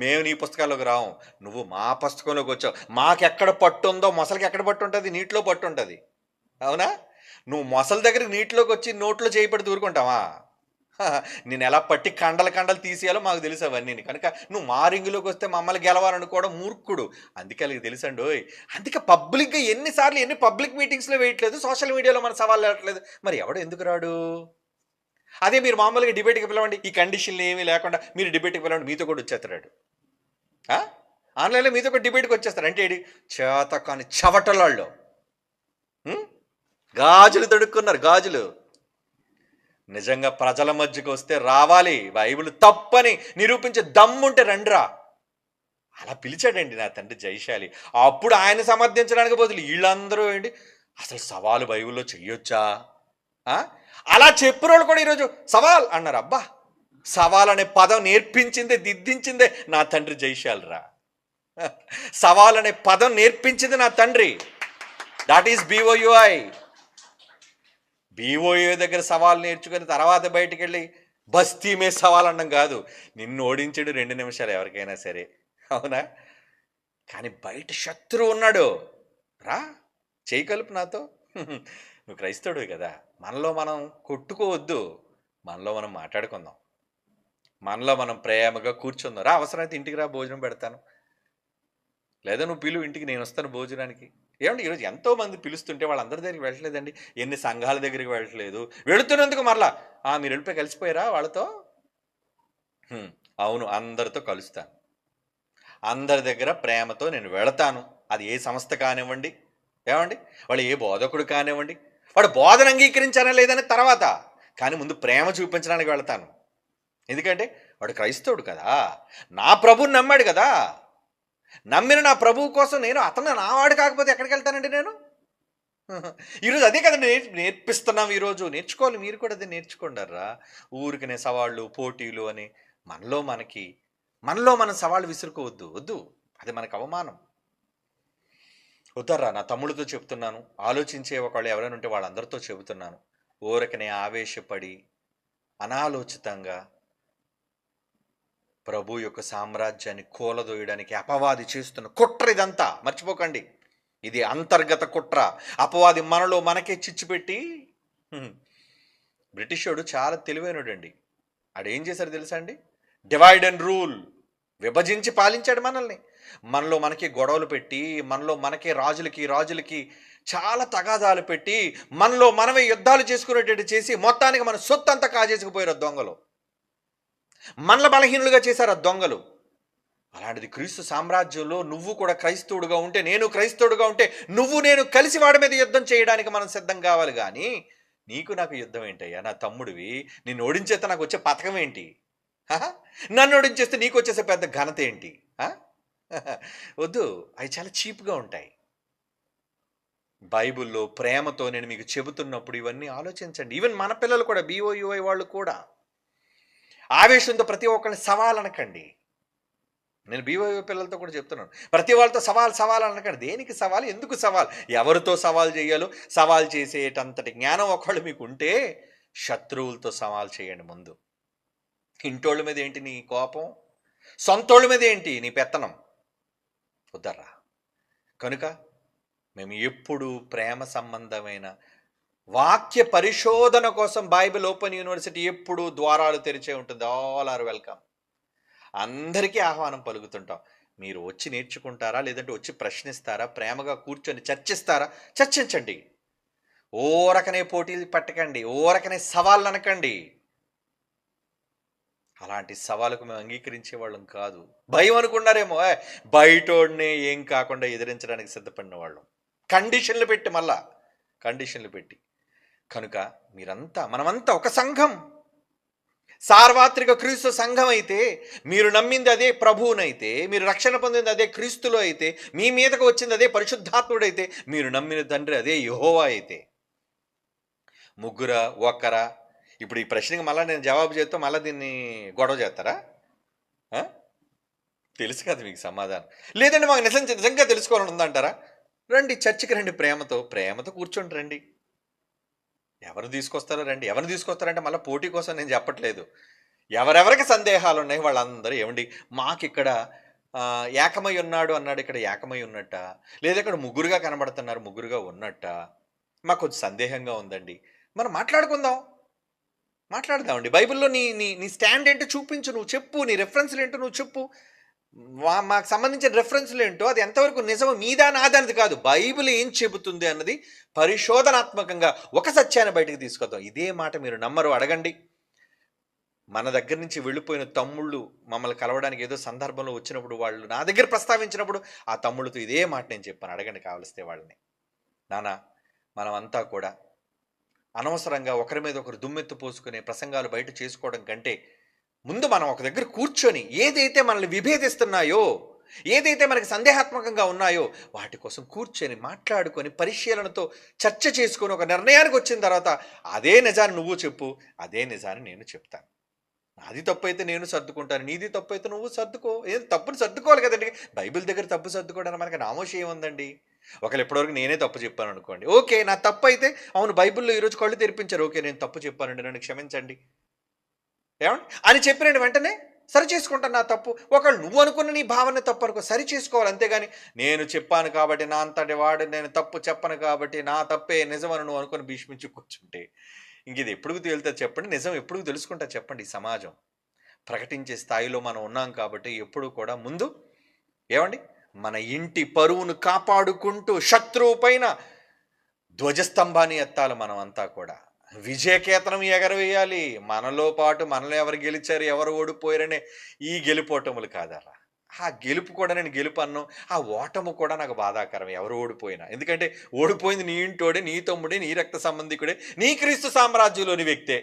మేము నీ పుస్తకాల్లోకి రావు, నువ్వు మా పుస్తకంలోకి వచ్చావు. మాకెక్కడ పట్టు ఉందో మొసలికి ఎక్కడ పట్టు ఉంటుంది? నీటిలో పట్టు ఉంటుంది, అవునా? నువ్వు మొసలి దగ్గరికి నీటిలోకి వచ్చి నోట్లో చేయబడి దూరుకుంటావా? నేను ఎలా పట్టి కండలు కండలు తీసేయాలో మాకు తెలుసు అవన్నీ. కనుక నువ్వు మా రింగులోకి వస్తే మమ్మల్ని గెలవాలనుకోవడం మూర్ఖుడు. అందుకే అలాగే తెలుసండి. అందుకే పబ్లిక్గా ఎన్నిసార్లు ఎన్ని పబ్లిక్ మీటింగ్స్లో వేయట్లేదు, సోషల్ మీడియాలో మన సవాళ్ళు వేయట్లేదు. మరి ఎవడు ఎందుకు రాడు? అదే మీరు మామూలుగా డిబేట్కి పిలవండి, ఈ కండిషన్లు ఏమీ లేకుండా మీరు డిబేట్కి పిలవండి, మీతో కూడా వచ్చేస్తాడు. ఆన్లైన్లో మీతో కూడా డిబేట్కి వచ్చేస్తారు. అంటే చేత కానీ చవటలాళ్ళు గాజులు తడుక్కున్నారు, గాజులు. నిజంగా ప్రజల మధ్యకు వస్తే రావాలి, బైబిల్ తప్పని నిరూపించే దమ్ముంటే రండిరా. అలా పిలిచాడండి నా తండ్రి జయశాలి. అప్పుడు ఆయన సమర్థించడానికి బదులు వీళ్ళందరూ ఏంటి అసలు సవాలు బైబిల్లో చెయ్యొచ్చా? అలా చెప్పిన వాళ్ళు కూడా ఈరోజు సవాల్ అన్నారు. అబ్బా, సవాల్ అనే పదం నేర్పించిందే, దిద్దించిందే నా తండ్రి జయశాలిరా. సవాల్ అనే పదం నేర్పించింది నా తండ్రి. That is BOUI. BOUI దగ్గర సవాల్ నేర్చుకుని తర్వాత బయటికి వెళ్ళి బస్తీ మీద సవాల్ అనడం కాదు. నిన్ను ఓడించాడు 2 నిమిషాలు ఎవరికైనా సరే, అవునా? కానీ బయట శత్రువు ఉన్నాడు, రా చేయి కలుపు నాతో. నువ్వు క్రైస్తవుడు కదా. మనలో మనం కొట్టుకోవద్దు, మనలో మనం మాట్లాడుకుందాం, మనలో మనం ప్రేమగా కూర్చుందాం. రా, అవసరమైతే ఇంటికి రా, భోజనం పెడతాను. లేదా నువ్వు పిలువు, ఇంటికి నేను వస్తాను భోజనానికి. ఏమంటే ఈరోజు ఎంతోమంది పిలుస్తుంటే వాళ్ళందరి దగ్గరికి వెళ్ళట్లేదండి. ఎన్ని సంఘాల దగ్గరికి వెళ్ళట్లేదు. వెళుతున్నందుకు మరలా మీరు వెళ్ళిపోయి కలిసిపోయారా వాళ్ళతో? అవును, అందరితో కలుస్తాను, అందరి దగ్గర ప్రేమతో నేను వెళతాను. అది ఏ సంస్థ కానివ్వండి, ఏమండి వాళ్ళు ఏ బోధకుడు కానివ్వండి, వాడు బోధన అంగీకరించానా లేదని తర్వాత, కానీ ముందు ప్రేమ చూపించడానికి వెళతాను. ఎందుకంటే వాడు క్రైస్తవుడు కదా, నా ప్రభుని నమ్మాడు కదా. నమ్మిన నా ప్రభువు కోసం నేను అతను నావాడు కాకపోతే ఎక్కడికి వెళ్తానండి నేను? ఈరోజు అదే కదండి నేర్పిస్తున్నాం. ఈరోజు నేర్చుకోవాలి, మీరు కూడా అదే నేర్చుకుంటారా. ఊరికనే సవాళ్ళు, పోటీలు అని మనలో మనం సవాళ్ళు విసురుకోవద్దు, వద్దు, అది మనకు అవమానం. వద్దర్రా, నా తమ్ముడితో చెప్తున్నాను, ఆలోచించే ఒకళ్ళు ఎవరైనా ఉంటే వాళ్ళందరితో చెబుతున్నాను. ఊరికనే ఆవేశపడి అనాలోచితంగా ప్రభు యొక్క సామ్రాజ్యాన్ని కూలదోయడానికి అపవాది చేస్తున్న కుట్ర ఇదంతా. మర్చిపోకండి, ఇది అంతర్గత కుట్ర. అపవాది మనలో మనకే చిచ్చుపెట్టి, బ్రిటిష్ వాడు చాలా తెలివైనడు అండి. ఆడేం చేశారు తెలుసా అండి? డివైడ్ అండ్ రూల్, విభజించి పాలించాడు మనల్ని. మనలో మనకి గొడవలు పెట్టి, మనలో మనకే రాజులకి చాలా తగాదాలు పెట్టి, మనలో మనమే యుద్ధాలు చేసుకునేటట్టు చేసి, మొత్తానికి మన సొత్తంతా కాజేసుకుపోయారు ఆ దొంగలు. మనల బలహీనులుగా చేశారు ఆ దొంగలు. అలాంటిది క్రీస్తు సామ్రాజ్యంలో నువ్వు కూడా క్రైస్తవుడుగా ఉంటే, నేను క్రైస్తవుడుగా ఉంటే, నువ్వు నేను కలిసి వాడి మీద యుద్ధం చేయడానికి మనం సిద్ధం కావాలి గానీ, నీకు నాకు యుద్ధం ఏంటయ్యా? నా తమ్ముడివి. నిన్ను ఓడించేస్తే నాకొచ్చే పతకం ఏంటి? హహ! నన్ను ఓడించేస్తే నీకొచ్చేసే పెద్ద ఘనత ఏంటి? ఆ! వద్దు. అవి చాలా చీప్‌గా ఉంటాయి. బైబిల్‌లో ప్రేమతో నేను మీకు చెబుతున్నప్పుడు ఇవన్నీ ఆలోచించండి. ఈవెన్ మన పిల్లలు కూడా బీఓయూఐ వాళ్ళు కూడా ఆవేశంతో ప్రతి ఒక్కళ్ళని సవాలనకండి. నేను బీఓయూఐ పిల్లలతో కూడా చెప్తున్నాను. ప్రతి వాళ్ళతో సవాల్ అనకండి. దేనికి సవాల్? ఎందుకు సవాల్? ఎవరితో సవాల్ చేయాలో సవాల్ చేసేటంతటి జ్ఞానం ఒకవేళ మీకుంటే శత్రువులతో సవాల్ చేయండి ముందు. ఇంటోళ్ళ మీద ఏంటి నీ కోపం? సొంతోళ్ళ మీద ఏంటి నీ పెత్తనం? కుదర్రా. కనుక మేము ఎప్పుడూ ప్రేమ సంబంధమైన వాక్య పరిశోధన కోసం బైబిల్ ఓపెన్ యూనివర్సిటీ ఎప్పుడూ ద్వారాలు తెరిచే ఉంటుంది. All are welcome. అందరికీ ఆహ్వానం పలుకుతుంటాం. మీరు వచ్చి నేర్చుకుంటారా? లేదంటే వచ్చి ప్రశ్నిస్తారా? ప్రేమగా కూర్చొని చర్చిస్తారా? చర్చించండి. ఊరకనే పోటీలు పెట్టకండి. ఊరకనే సవాళ్ళనకండి. అలాంటి సవాలుకు మేము అంగీకరించే వాళ్ళం కాదు. భయం అనుకున్నారేమో, బయటోడిని ఏం కాకుండా ఎదిరించడానికి సిద్ధపడిన వాళ్ళం. కండిషన్లు పెట్టి మళ్ళా కండిషన్లు పెట్టి. కనుక మనమంతా ఒక సంఘం. సార్వత్రిక క్రీస్తు సంఘం అయితే, మీరు నమ్మింది అదే ప్రభువునైతే, మీరు రక్షణ పొందింది అదే క్రీస్తులో అయితే, మీ మీదకు వచ్చింది అదే పరిశుద్ధాత్ముడైతే, మీరు నమ్మిన తండ్రి అదే యెహోవా అయితే, ముగ్గురా ఒక్కరా? ఇప్పుడు ఈ ప్రశ్నకి మళ్ళీ నేను జవాబు చేస్తూ మళ్ళీ దీన్ని గొడవ చేస్తారా? తెలుసు కదా మీకు సమాధానం. లేదంటే మాకు నిజంగా తెలుసుకోవాలని ఉందంటారా? రండి, చర్చికి రండి. ప్రేమతో కూర్చోండి రండి. ఎవరు తీసుకొస్తారో రండి. ఎవరిని తీసుకొస్తారంటే మళ్ళీ పోటీ కోసం నేను చెప్పట్లేదు. ఎవరెవరికి సందేహాలు ఉన్నాయి వాళ్ళందరూ ఏమండి మాకిక్కడ ఏకమై ఉన్నాడు అన్నాడు, ఇక్కడ ఏకమై ఉన్నట్ట, లేదా ఇక్కడ ముగ్గురుగా కనబడుతున్నారు ముగ్గురుగా ఉన్నట్ట, మాకు కొంచెం సందేహంగా ఉందండి. మనం మాట్లాడదామండి. బైబిల్‌లో నీ నీ నీ స్టాండ్ ఏంటో చూపించు. నువ్వు చెప్పు. నీ రెఫరెన్స్‌లు ఏంటో నువ్వు చెప్పు. మాకు సంబంధించిన రెఫరెన్స్‌లు ఏంటో అది ఎంతవరకు నిజమో మీదా నాదా అనేది కాదు. బైబిల్ ఏం చెబుతుంది అన్నది పరిశోధనాత్మకంగా ఒక సత్యాన్ని బయటికి తీసుకొద్దాం. ఇదే మాట మీరు నమ్మరు, అడగండి. మన దగ్గర నుంచి వెళ్ళిపోయిన తమ్ముళ్ళు మమ్మల్ని కలవడానికి ఏదో సందర్భంలో వచ్చినప్పుడు వాళ్ళు నా దగ్గర ప్రస్తావించినప్పుడు ఆ తమ్ముళ్ళతో ఇదే మాట నేను చెప్పాను. అడగండి కావలిస్తే వాళ్ళని. నాన్న, మనమంతా కూడా అనవసరంగా ఒకరి మీద ఒకరు దుమ్మెత్తు పోసుకునే ప్రసంగాలు బయట చేసుకోవడం కంటే, ముందు మనం ఒక దగ్గర కూర్చొని ఏదైతే మనల్ని విభేదిస్తున్నాయో, ఏదైతే మనకి సందేహాత్మకంగా ఉన్నాయో వాటి కోసం కూర్చొని మాట్లాడుకొని పరిశీలనతో చర్చ చేసుకొని ఒక నిర్ణయానికి వచ్చిన తర్వాత అదే నిజాన్ని నువ్వు చెప్పు, అదే నిజాన్ని నేను చెప్తాను. నాది తప్పు అయితే నేను సర్దుకుంటాను, నీది తప్పు అయితే నువ్వు సర్దుకో. ఏం తప్పుని సర్దుకోవాలి కదండి. బైబిల్ దగ్గర తప్పు సర్దుకోవడానికి మనకి నామోషి ఏముందని. ఒకవేళ ఇప్పటివరకు నేనే తప్పు చెప్పాను అనుకోండి, ఓకే, నా తప్పు అయితే అవును బైబిల్లో ఈరోజు కళ్ళు తెరిపించారు, ఓకే నేను తప్పు చెప్పానండి, నన్ను క్షమించండి ఏమండి అని చెప్పిన వెంటనే సరి చేసుకుంటాను నా తప్పు. ఒకవేళ నువ్వు అనుకున్న నీ భావన తప్పు అనుకో, సరి చేసుకోవాలి. అంతేగాని నేను చెప్పాను కాబట్టి నా అంతటి వాడు నేను తప్పు చెప్పను కాబట్టి నా తప్పే నిజమని నువ్వు అనుకుని భీష్మించి కూర్చుంటే ఇంక ఇది ఎప్పుడు తేలుతుంది చెప్పండి? నిజం ఎప్పుడు తెలుసుకుంటా చెప్పండి? ఈ సమాజం ప్రకటించే స్థాయిలో మనం ఉన్నాం కాబట్టి ఎప్పుడు కూడా ముందు ఏమండి మన ఇంటి పరువును కాపాడుకుంటూ శత్రువు పైన ధ్వజస్తంభాన్ని ఎత్తాలి. మనం అంతా కూడా విజయకేతనం ఎగరవేయాలి. మనలో పాటు మనలో ఎవరు గెలిచారు ఎవరు ఓడిపోయారనే ఈ గెలుపోటములు కాదరా. ఆ గెలుపు కూడా నేను గెలుపు అన్ను, ఆ ఓటము కూడా నాకు బాధాకరం ఎవరు ఓడిపోయినా. ఎందుకంటే ఓడిపోయింది నీ ఇంటోడే, నీ తమ్ముడే, నీ రక్త సంబంధికుడే, నీ క్రీస్తు సామ్రాజ్యంలోని వ్యక్తే.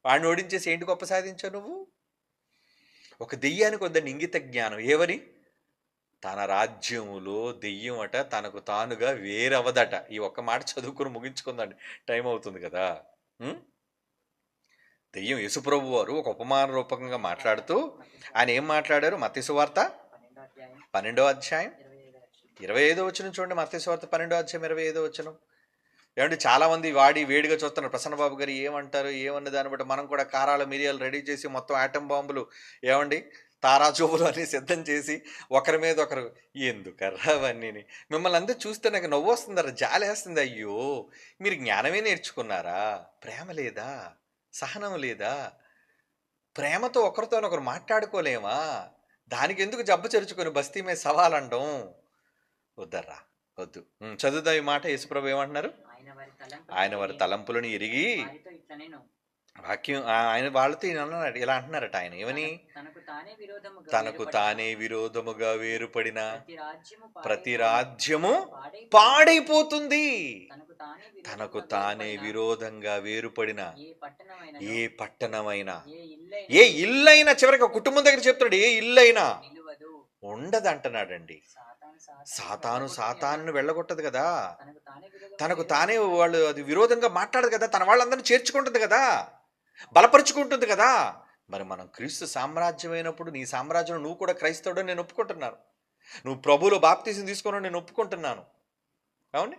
వాడిని ఓడించేసి ఏంటి గొప్ప సాధించావు నువ్వు? ఒక దెయ్యానికి వద్దండి ఇంగిత జ్ఞానం. ఏవని? తన రాజ్యములో దెయ్యం అట తనకు తానుగా వేరవదట. ఈ ఒక్క మాట చదువుకుని ముగించుకుందండి, టైం అవుతుంది కదా. దెయ్యం యేసుప్రభు వారు ఒక ఉపమాన రూపకంగా మాట్లాడుతూ ఆయన ఏం మాట్లాడారు? మత్తయి సువార్త 12వ అధ్యాయం 25వ వచనం చూడండి. మత్తయి సువార్త 12వ అధ్యాయం 25వ వచనం. ఏమంటే చాలామంది వాడి వేడిగా చూస్తున్నారు. ప్రసన్న బాబు గారు ఏమంటారు ఏమన్న దాన్ని బట్టి మనం కూడా కారాలు మిరియాలు రెడీ చేసి మొత్తం ఆటం బాంబులు ఏమండి తారాజువులు అన్నీ సిద్ధం చేసి ఒకరి మీద ఒకరు ఎందుకర్రా అవన్నీ. మిమ్మల్ని అందరూ చూస్తే నాకు నవ్వు వస్తుందరా, జాలేస్తుంది. అయ్యో, మీరు జ్ఞానమే నేర్చుకున్నారా? ప్రేమ లేదా? సహనం లేదా? ప్రేమతో ఒకరితో ఒకరు మాట్లాడుకోలేమా? దానికి ఎందుకు జబ్బు చేర్చుకొని బస్తీ మీద సవాలండం? వద్దర్రా, వద్దు. చదువుదాం ఈ మాట. యేసుప్రభు ఏమంటున్నారు? ఆయన వారి తలంపులను ఎరిగి వాక్యం ఆయన వాళ్ళతో ఇలా అంటున్నారట. ఆయన ఏమని? తనకు తానే విరోధముగా వేరుపడిన ప్రతి రాజ్యము పాడైపోతుంది. తనకు తానే విరోధంగా వేరుపడిన ఏ పట్టణమైనా, ఏ ఇల్లైనా, చివరికి కుటుంబం దగ్గర చెప్తున్నాడు, ఏ ఇల్లైనా ఉండదు అంటున్నాడండి. సాతాను వెళ్ళగొట్టదు కదా, తనకు తానే వాళ్ళు అది విరోధంగా మాట్లాడదు కదా, తన వాళ్ళందరినీ చేర్చుకుంటుంది కదా, బలపరుచుకుంటుంది కదా. మరి మనం క్రీస్తు సామ్రాజ్యం అయినప్పుడు నీ సామ్రాజ్యం నువ్వు కూడా క్రైస్తవుడని నేను ఒప్పుకుంటున్నాను. నువ్వు ప్రభువులో బాప్తీసం తీసుకున్నావు, నేను ఒప్పుకుంటున్నాను. అవును.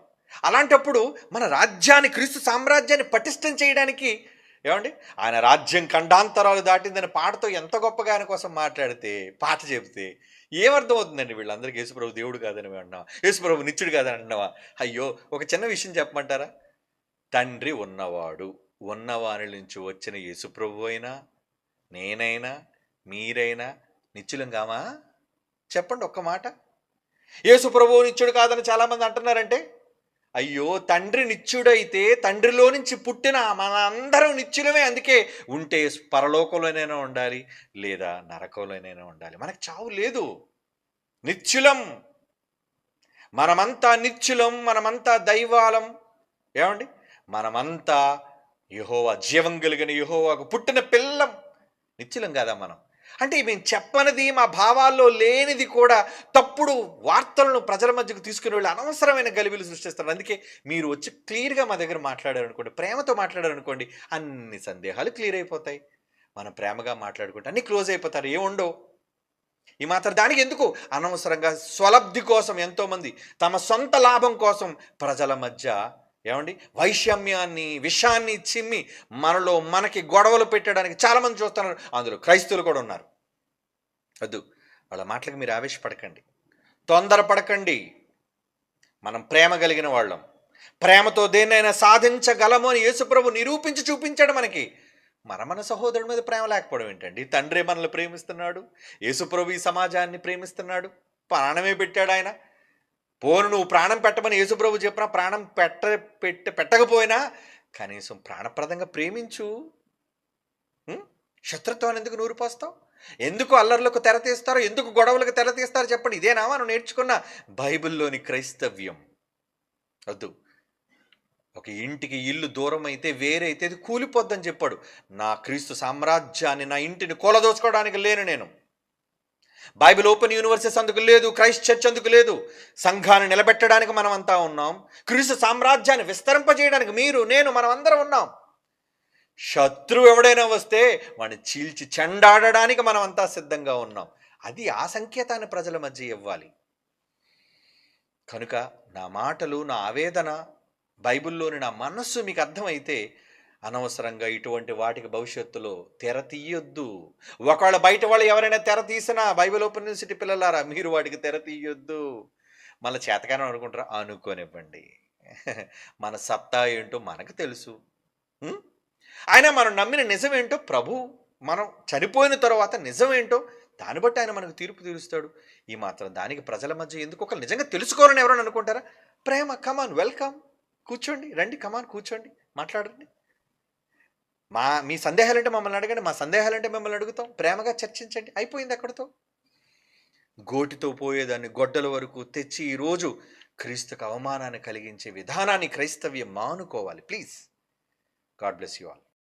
అలాంటప్పుడు మన రాజ్యాన్ని, క్రీస్తు సామ్రాజ్యాన్ని పటిష్టం చేయడానికి ఏమండి, ఆయన రాజ్యం ఖండాంతరాలు దాటిందని పాటతో ఎంత గొప్పగా ఆయన కోసం మాట్లాడితే, పాట చెబితే ఏమర్థం అవుతుందండి? వీళ్ళందరికీ యేసుప్రభు దేవుడు కాదని అంటున్నావా? యేసుప్రభు నిత్యుడు కాదని అంటున్నావా? అయ్యో, ఒక చిన్న విషయం చెప్పమంటారా? తండ్రి ఉన్నవాడు, ఉన్నవారి నుంచి వచ్చిన యేసుప్రభు అయినా, నేనైనా, మీరైనా నిత్యులం కామా? చెప్పండి ఒక్క మాట. యేసుప్రభు నిత్యుడు కాదని చాలామంది అంటున్నారంటే, అయ్యో, తండ్రి నిత్యుడైతే తండ్రిలో నుంచి పుట్టిన మన అందరం నిత్యులమే. అందుకే ఉంటే పరలోకంలోనైనా ఉండాలి, లేదా నరకంలోనైనా ఉండాలి. మనకు చావు లేదు, నిత్యులం. మనమంతా నిత్యులం, మనమంతా దైవాలం. ఏమండి, మనమంతా యెహోవా, జీవం కలిగిన యెహోవాకు పుట్టిన పిల్లం. నిత్యులం కాదా మనం? అంటే మేము చెప్పనిది, మా భావాల్లో లేనిది కూడా తప్పుడు వార్తలను ప్రజల మధ్యకు తీసుకుని వెళ్ళి అనవసరమైన గలిబిలు సృష్టిస్తారు. అందుకే మీరు వచ్చి క్లియర్గా మా దగ్గర మాట్లాడారనుకోండి, ప్రేమతో మాట్లాడారనుకోండి, అన్ని సందేహాలు క్లియర్ అయిపోతాయి. మనం ప్రేమగా మాట్లాడుకుంటే అన్నీ క్లోజ్ అయిపోతారు, ఏముండవు. ఈ మాత్రం దానికి ఎందుకు అనవసరంగా స్వలబ్ధి కోసం ఎంతోమంది తమ సొంత లాభం కోసం ప్రజల మధ్య ఏమండి వైషమ్యాన్ని, విషాన్ని చిమ్మి మనలో మనకి గొడవలు పెట్టడానికి చాలామంది చూస్తున్నారు. అందులో క్రైస్తవులు కూడా ఉన్నారు. వద్దు, వాళ్ళ మాటలకు మీరు ఆవేశపడకండి, తొందరపడకండి. మనం ప్రేమ కలిగిన వాళ్ళం, ప్రేమతో దేన్నైనా సాధించగలము అని యేసుప్రభు నిరూపించి చూపించాడు మనకి. మన సహోదరుడి మీద ప్రేమ లేకపోవడం ఏంటండి? తండ్రి మనల్ని ప్రేమిస్తున్నాడు, యేసుప్రభు ఈ సమాజాన్ని ప్రేమిస్తున్నాడు, ప్రాణమే పెట్టాడు ఆయన. పోను నువ్వు ప్రాణం పెట్టమని యేసుప్రభు చెప్పినా, ప్రాణం పెట్టకపోయినా కనీసం ప్రాణప్రదంగా ప్రేమించు. శత్రుత్వాన్ని ఎందుకు నూరు పోస్తావు? ఎందుకు అల్లర్లకు తెర తీస్తారో, ఎందుకు గొడవలకు తెర తీస్తారో చెప్పండి. ఇదేనా మనం నేర్చుకున్న బైబిల్లోని క్రైస్తవ్యం? వద్దు. ఒక ఇంటికి ఇల్లు దూరం అయితే, వేరైతే అది కూలిపోద్దని చెప్పాడు. నా క్రీస్తు సామ్రాజ్యాన్ని, నా ఇంటిని కూలదోచుకోవడానికి లేను నేను. బైబిల్ ఓపెన్ యూనివర్సిటీస్ అందుకు లేదు, క్రైస్ట్ చర్చ్ అందుకు లేదు. సంఘాన్ని నిలబెట్టడానికి మనం అంతా ఉన్నాం. క్రీస్తు సామ్రాజ్యాన్ని విస్తరింపజేయడానికి మీరు, నేను, మనం అందరం ఉన్నాం. శత్రువు ఎవడైనా వస్తే వాడిని చీల్చి చెండాడడానికి మనం అంతా సిద్ధంగా ఉన్నాం. అది ఆ సంకేతాన్ని ప్రజల మధ్య ఇవ్వాలి. కనుక నా మాటలు, నా ఆవేదన, బైబిల్లోని నా మనస్సు మీకు అర్థమైతే అనవసరంగా ఇటువంటి వాటికి భవిష్యత్తులో తెర తీయొద్దు. ఒకవేళ బయట వాళ్ళు ఎవరైనా తెర తీసినా, బైబిల్ ఓపెన్ యూనివర్సిటీ పిల్లలారా, మీరు వాటికి తెర తీయొద్దు. మళ్ళీ చేతగానే అనుకుంటారా? అనుకోనివ్వండి. మన సత్తా ఏంటో మనకు తెలుసు. ఆయన మనం నమ్మిన నిజమేంటో ప్రభు, మనం చనిపోయిన తర్వాత నిజమేంటో దాన్ని బట్టి ఆయన మనకు తీర్పు తీరుస్తాడు. ఈ మాత్రం దానికి ప్రజల మధ్య ఎందుకు? ఒకరు నిజంగా తెలుసుకోవాలని ఎవరైనా అనుకుంటారా? ప్రేమ, కమాన్, వెల్కమ్, కూర్చోండి, రండి, కమాన్, కూర్చోండి, మాట్లాడండి. మీ సందేహాలంటే మమ్మల్ని అడగండి, మా సందేహాలంటే మిమ్మల్ని అడుగుతాం. ప్రేమగా చర్చించండి, అయిపోయింది అక్కడితో. గోటితో పోయేదాన్ని గొడ్డల వరకు తెచ్చి ఈరోజు క్రీస్తుకు అవమానాన్ని కలిగించే విధానాన్ని క్రైస్తవ్యం మానుకోవాలి. Please, God bless you all.